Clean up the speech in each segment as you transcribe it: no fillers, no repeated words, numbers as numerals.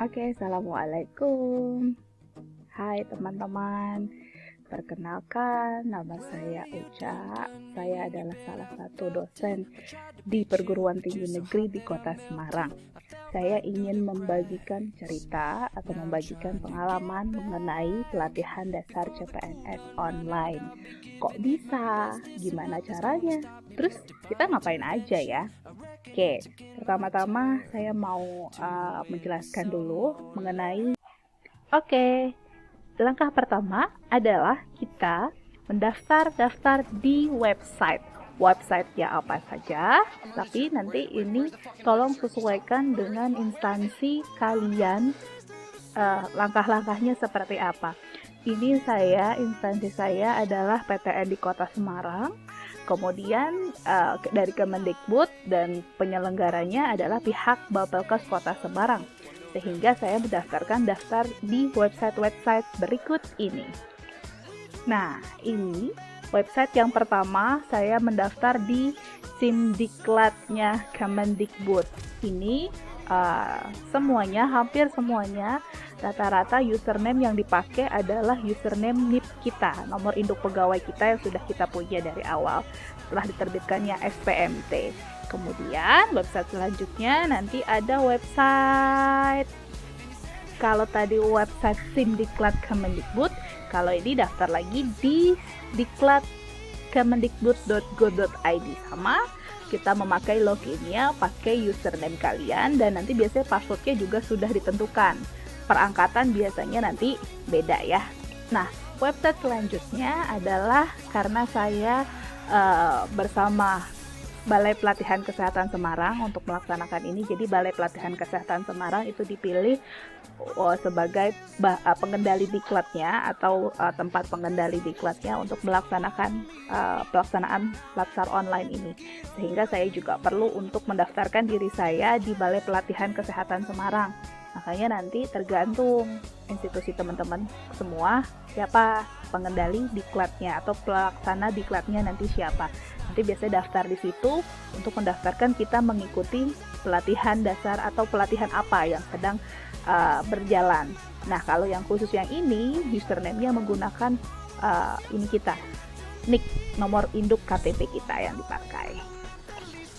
Oke, assalamualaikum. Hai teman-teman, perkenalkan nama saya Uca. Saya adalah salah satu dosen di perguruan tinggi negeri di kota Semarang. Saya ingin membagikan cerita atau membagikan pengalaman mengenai pelatihan dasar CPNS online. Kok bisa? Gimana caranya? Terus kita ngapain aja ya? Oke, pertama-tama saya mau menjelaskan dulu mengenai. Oke, langkah pertama adalah kita mendaftar di website. Websitenya apa saja, tapi nanti ini tolong sesuaikan dengan instansi kalian, langkah-langkahnya seperti apa. Instansi saya adalah PTN di Kota Semarang. Kemudian dari Kemendikbud dan penyelenggaranya adalah pihak Bapelkes Kota Semarang. Sehingga saya mendaftarkan daftar di website-website berikut ini. Nah, ini website yang pertama saya mendaftar di Simdiklatnya Kemendikbud. Ini hampir semuanya, rata-rata username yang dipakai adalah username NIP kita, nomor induk pegawai kita yang sudah kita punya dari awal setelah diterbitkannya SPMT. Kemudian website selanjutnya nanti ada website, kalau tadi website Simdiklat Kemendikbud, kalau ini daftar lagi di diklat.kemendikbud.go.id, sama kita memakai loginnya, pakai username kalian, dan nanti biasanya passwordnya juga sudah ditentukan. Perangkatan biasanya nanti beda ya. Nah, website selanjutnya adalah karena saya bersama Balai Pelatihan Kesehatan Semarang untuk melaksanakan ini. Jadi Balai Pelatihan Kesehatan Semarang itu dipilih sebagai pengendali diklatnya atau tempat pengendali diklatnya untuk melaksanakan pelaksanaan latsar online ini. Sehingga saya juga perlu untuk mendaftarkan diri saya di Balai Pelatihan Kesehatan Semarang. Makanya nanti tergantung institusi teman-teman semua siapa pengendali diklatnya atau pelaksana diklatnya nanti siapa. Nanti biasanya daftar di situ untuk mendaftarkan kita mengikuti pelatihan dasar atau pelatihan apa yang sedang berjalan. Nah, kalau yang khusus yang ini, username-nya menggunakan NIK, nomor induk KTP kita yang dipakai.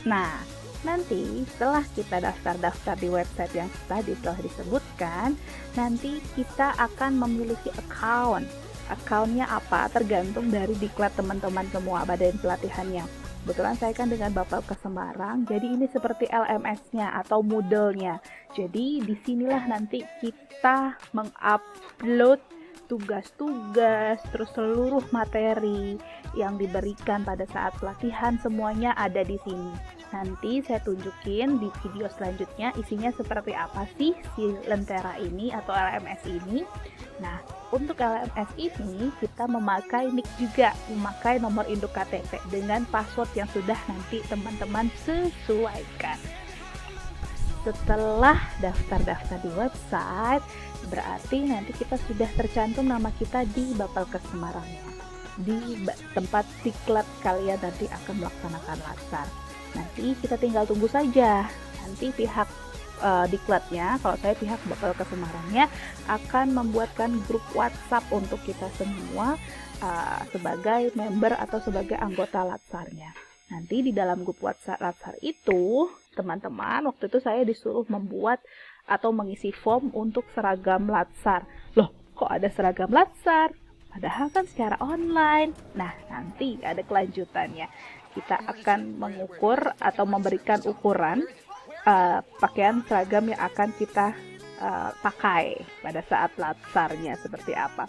Nah, nanti setelah kita daftar di website yang tadi telah disebutkan, nanti kita akan memiliki account. Accountnya apa? Tergantung dari diklat teman-teman semua, badan pelatihannya. Kebetulan saya kan dengan Bapelkes Semarang, jadi ini seperti LMS-nya atau Moodle-nya. Jadi disinilah nanti kita mengupload tugas-tugas, terus seluruh materi yang diberikan pada saat pelatihan semuanya ada di sini. Nanti saya tunjukin di video selanjutnya isinya seperti apa sih si Lentera ini atau LMS ini. Nah, untuk LMS ini kita memakai NIK juga, memakai nomor induk KTP dengan password yang sudah nanti teman-teman sesuaikan. Setelah daftar di website, berarti nanti kita sudah tercantum nama kita di Bapelkes Semarang, di tempat diklat kalian nanti akan melaksanakan latsar. Nanti kita tinggal tunggu saja. Nanti pihak diklatnya, kalau saya pihak Bapelkes Semarangnya, akan membuatkan grup WhatsApp untuk kita semua sebagai member atau sebagai anggota latsarnya. Nanti di dalam grup WhatsApp latsar itu, teman-teman, waktu itu saya disuruh membuat atau mengisi form untuk seragam latsar. Loh, kok ada seragam latsar? Padahal kan secara online. Nah, nanti ada kelanjutannya. Kita akan mengukur atau memberikan ukuran pakaian seragam yang akan kita pakai pada saat latsarnya seperti apa.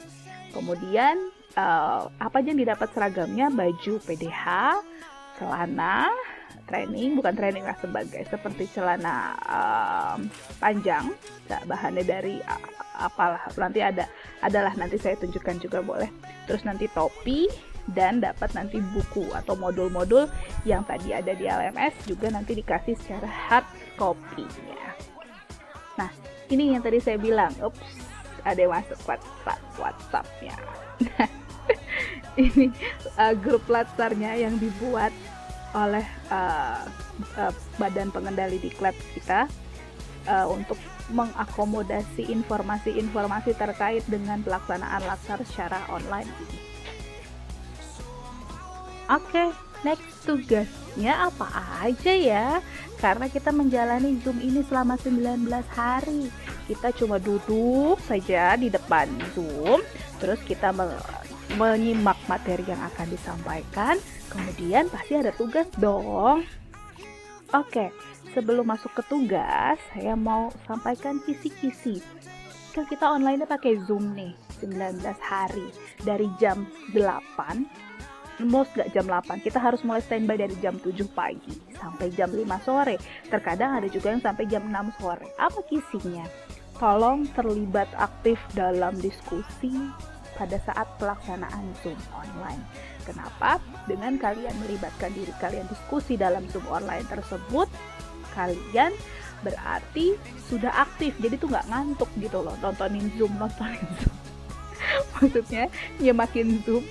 Kemudian apa aja yang didapat seragamnya? Baju PDH, celana bukan training lah, seperti celana panjang, bahannya dari apalah, nanti nanti saya tunjukkan juga boleh. Terus nanti topi, dan dapat nanti buku atau modul-modul yang tadi ada di LMS juga nanti dikasih secara hard copy-nya. Nah, ini yang tadi saya bilang, ada yang masuk WhatsApp-nya. Ini grup latsarnya yang dibuat oleh badan pengendali diklat kita untuk mengakomodasi informasi-informasi terkait dengan pelaksanaan latsar secara online ini. Oke, next tugasnya apa aja ya? Karena kita menjalani Zoom ini selama 19 hari. Kita cuma duduk saja di depan Zoom, terus kita menyimak materi yang akan disampaikan, kemudian pasti ada tugas dong. Oke, sebelum masuk ke tugas, saya mau sampaikan kisi-kisi. Kan kita online-nya pakai Zoom nih, 19 hari. Dari jam 8, most gak jam 8, kita harus mulai standby dari jam 7 pagi sampai jam 5 sore. Terkadang ada juga yang sampai jam 6 sore. Apa kisinya? Tolong terlibat aktif dalam diskusi pada saat pelaksanaan Zoom online. Kenapa? Dengan kalian melibatkan diri kalian diskusi dalam Zoom online tersebut, kalian berarti sudah aktif. Jadi tuh nggak ngantuk gitu loh, nontonin Zoom. Maksudnya nyimakin Zoom,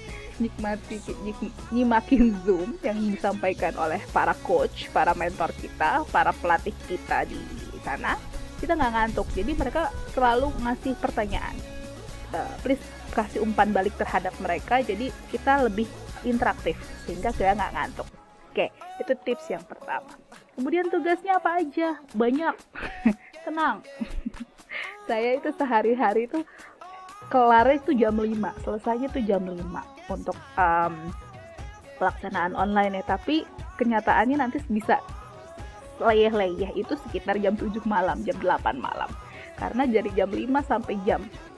nyimakin Zoom yang disampaikan oleh para coach, para mentor kita, para pelatih kita di sana. Kita nggak ngantuk. Jadi mereka selalu ngasih pertanyaan. Please kasih umpan balik terhadap mereka, jadi kita lebih interaktif sehingga kita nggak ngantuk. Oke, itu tips yang pertama. Kemudian tugasnya apa aja? Banyak. Tenang. Saya itu sehari-hari itu kelarnya itu jam 5, selesainya itu jam 5 untuk pelaksanaan online ya, tapi kenyataannya nanti bisa leyeh-leyeh itu sekitar jam 7 malam, jam 8 malam. Karena dari jam 5 sampai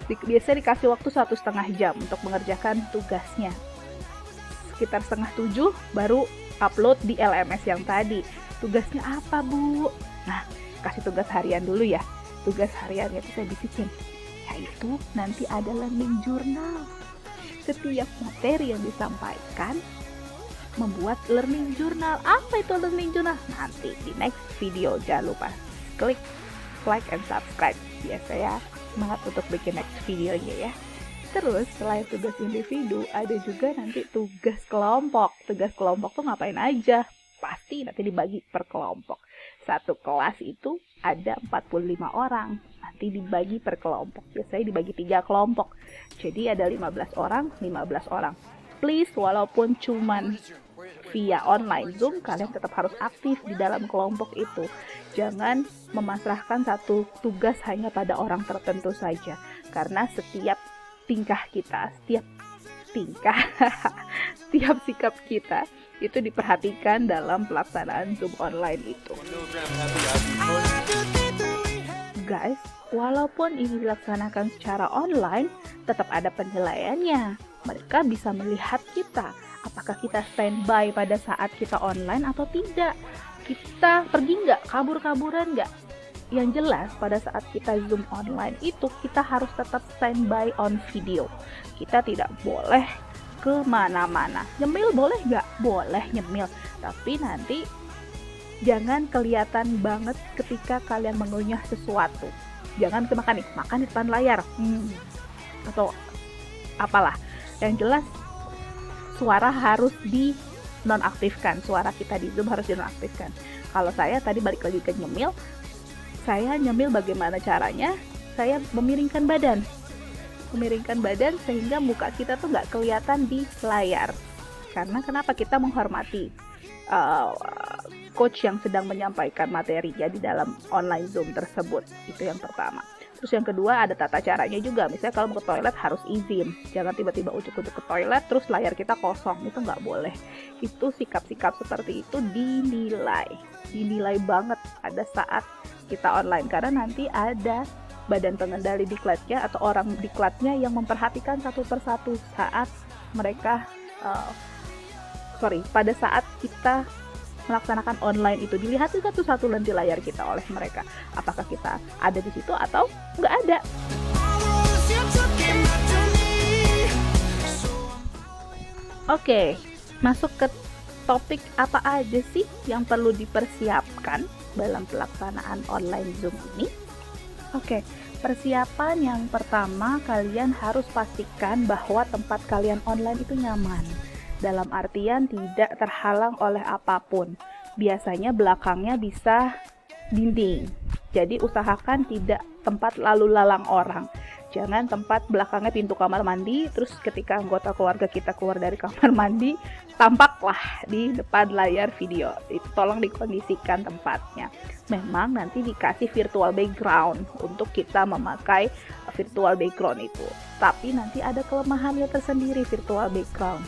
biasanya dikasih waktu 1,5 jam untuk mengerjakan tugasnya. Sekitar 6:30 baru upload di LMS yang tadi. Tugasnya apa, Bu? Nah, kasih tugas harian dulu ya. Tugas hariannya itu saya bisikin. Yaitu nanti ada learning journal. Setiap materi yang disampaikan membuat learning journal. Apa itu learning journal? Nanti di next video. Jangan lupa klik like and subscribe. Biasa ya, semangat untuk bikin next videonya ya. Terus selain tugas individu, ada juga nanti tugas kelompok. Tugas kelompok tuh ngapain aja? Pasti nanti dibagi per kelompok. Satu kelas itu ada 45 orang. Nanti dibagi per kelompok. Biasanya dibagi 3 kelompok. Jadi ada 15 orang, 15 orang. Please, walaupun cuman via online Zoom, kalian tetap harus aktif di dalam kelompok itu. Jangan memasrahkan satu tugas hanya pada orang tertentu saja. Karena setiap tingkah kita, setiap sikap kita itu diperhatikan dalam pelaksanaan Zoom online itu. Guys, walaupun ini dilaksanakan secara online, tetap ada penilaiannya. Mereka bisa melihat kita, apakah kita standby pada saat kita online atau tidak. Kita pergi nggak, kabur-kaburan nggak. Yang jelas pada saat kita Zoom online itu kita harus tetap standby on video. Kita tidak boleh kemana-mana. Nyemil boleh nggak? Boleh nyemil. Tapi nanti jangan kelihatan banget ketika kalian mengunyah sesuatu. Jangan makan di depan layar. Atau apalah. Yang jelas suara harus dinonaktifkan. Suara kita di Zoom harus dinonaktifkan. Kalau saya tadi balik lagi ke nyemil, saya nyemil bagaimana caranya? Saya memiringkan badan sehingga muka kita tuh nggak kelihatan di layar. Karena kenapa? Kita menghormati coach yang sedang menyampaikan materinya di dalam online Zoom tersebut. Itu yang pertama. Terus yang kedua ada tata caranya juga. Misalnya kalau mau ke toilet harus izin. Jangan tiba-tiba ujuk-ujuk ke toilet terus layar kita kosong. Itu nggak boleh. Itu sikap-sikap seperti itu dinilai banget pada saat kita online. Karena nanti ada badan pengendali diklatnya atau orang diklatnya yang memperhatikan satu persatu saat mereka pada saat kita melaksanakan online itu. Dilihat satu-satu nanti layar kita oleh mereka. Apakah kita ada di situ atau nggak ada. Oke, masuk ke topik apa aja sih yang perlu dipersiapkan dalam pelaksanaan online Zoom ini? Oke, persiapan yang pertama, kalian harus pastikan bahwa tempat kalian online itu nyaman. Dalam artian tidak terhalang oleh apapun. Biasanya belakangnya bisa dinding. Jadi usahakan tidak tempat lalu lalang orang. Jangan tempat belakangnya pintu kamar mandi, terus ketika anggota keluarga kita keluar dari kamar mandi, tampaklah di depan layar video. Itu tolong dikondisikan tempatnya. Memang nanti dikasih virtual background untuk kita memakai virtual background itu. Tapi nanti ada kelemahannya tersendiri virtual background.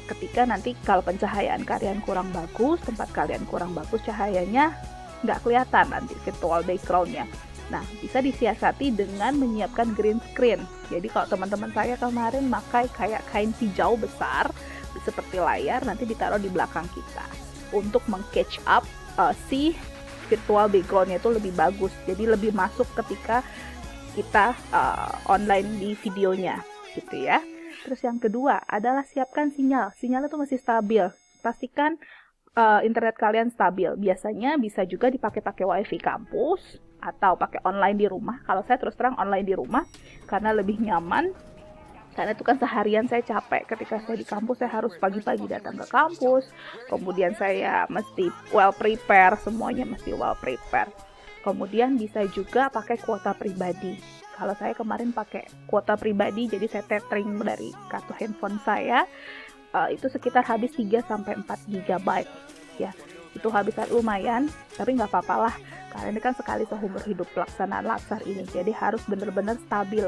Ketika nanti kalau pencahayaan kalian kurang bagus, tempat kalian kurang bagus cahayanya, nggak kelihatan nanti virtual backgroundnya. Nah, bisa disiasati dengan menyiapkan green screen. Jadi kalau teman-teman saya kemarin pakai kayak kain hijau besar seperti layar, nanti ditaruh di belakang kita untuk meng-catch up si virtual backgroundnya itu lebih bagus. Jadi lebih masuk ketika kita online di videonya gitu ya. Terus yang kedua adalah siapkan sinyal. Sinyal itu mesti stabil. Pastikan internet kalian stabil. Biasanya bisa juga dipakai wifi kampus atau pakai online di rumah. Kalau saya terus terang online di rumah karena lebih nyaman. Karena itu kan seharian saya capek. Ketika saya di kampus saya harus pagi-pagi datang ke kampus. Kemudian saya mesti well prepare, semuanya mesti well prepare. Kemudian bisa juga pakai kuota pribadi. Kalau saya kemarin pakai kuota pribadi, jadi saya tethering dari kartu handphone saya. Itu sekitar habis 3-4 GB ya. Itu habis lumayan, tapi nggak apa-apa lah. Karena ini kan sekali seumur hidup pelaksanaan latsar ini, jadi harus benar-benar stabil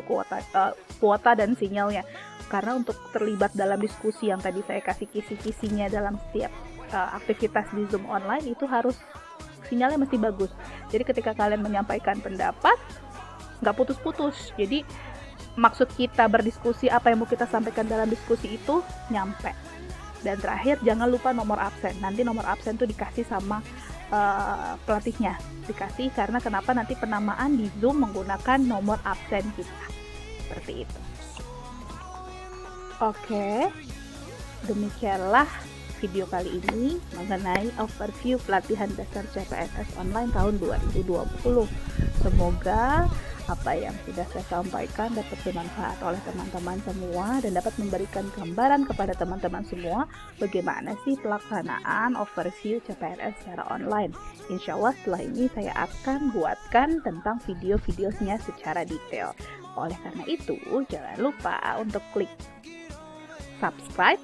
kuota dan sinyalnya. Karena untuk terlibat dalam diskusi yang tadi saya kasih kisi-kisinya dalam setiap aktivitas di Zoom online, itu harus sinyalnya mesti bagus. Jadi ketika kalian menyampaikan pendapat, nggak putus-putus. Jadi maksud kita berdiskusi, apa yang mau kita sampaikan dalam diskusi itu nyampe. Dan terakhir, jangan lupa nomor absen. Nanti nomor absen tuh dikasih sama pelatihnya. Dikasih karena kenapa nanti penamaan di Zoom menggunakan nomor absen kita. Seperti itu. Oke, demikianlah video kali ini mengenai overview pelatihan dasar CPNS online tahun 2020. Semoga apa yang sudah saya sampaikan dapat bermanfaat oleh teman-teman semua dan dapat memberikan gambaran kepada teman-teman semua bagaimana sih pelaksanaan overview CPNS secara online. Insya Allah setelah ini saya akan buatkan tentang video-videonya secara detail. Oleh karena itu, jangan lupa untuk klik subscribe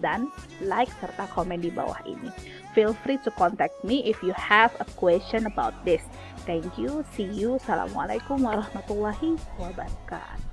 dan like serta komen di bawah ini. Feel free to contact me if you have a question about this. Thank you, see you. Assalamualaikum warahmatullahi wabarakatuh.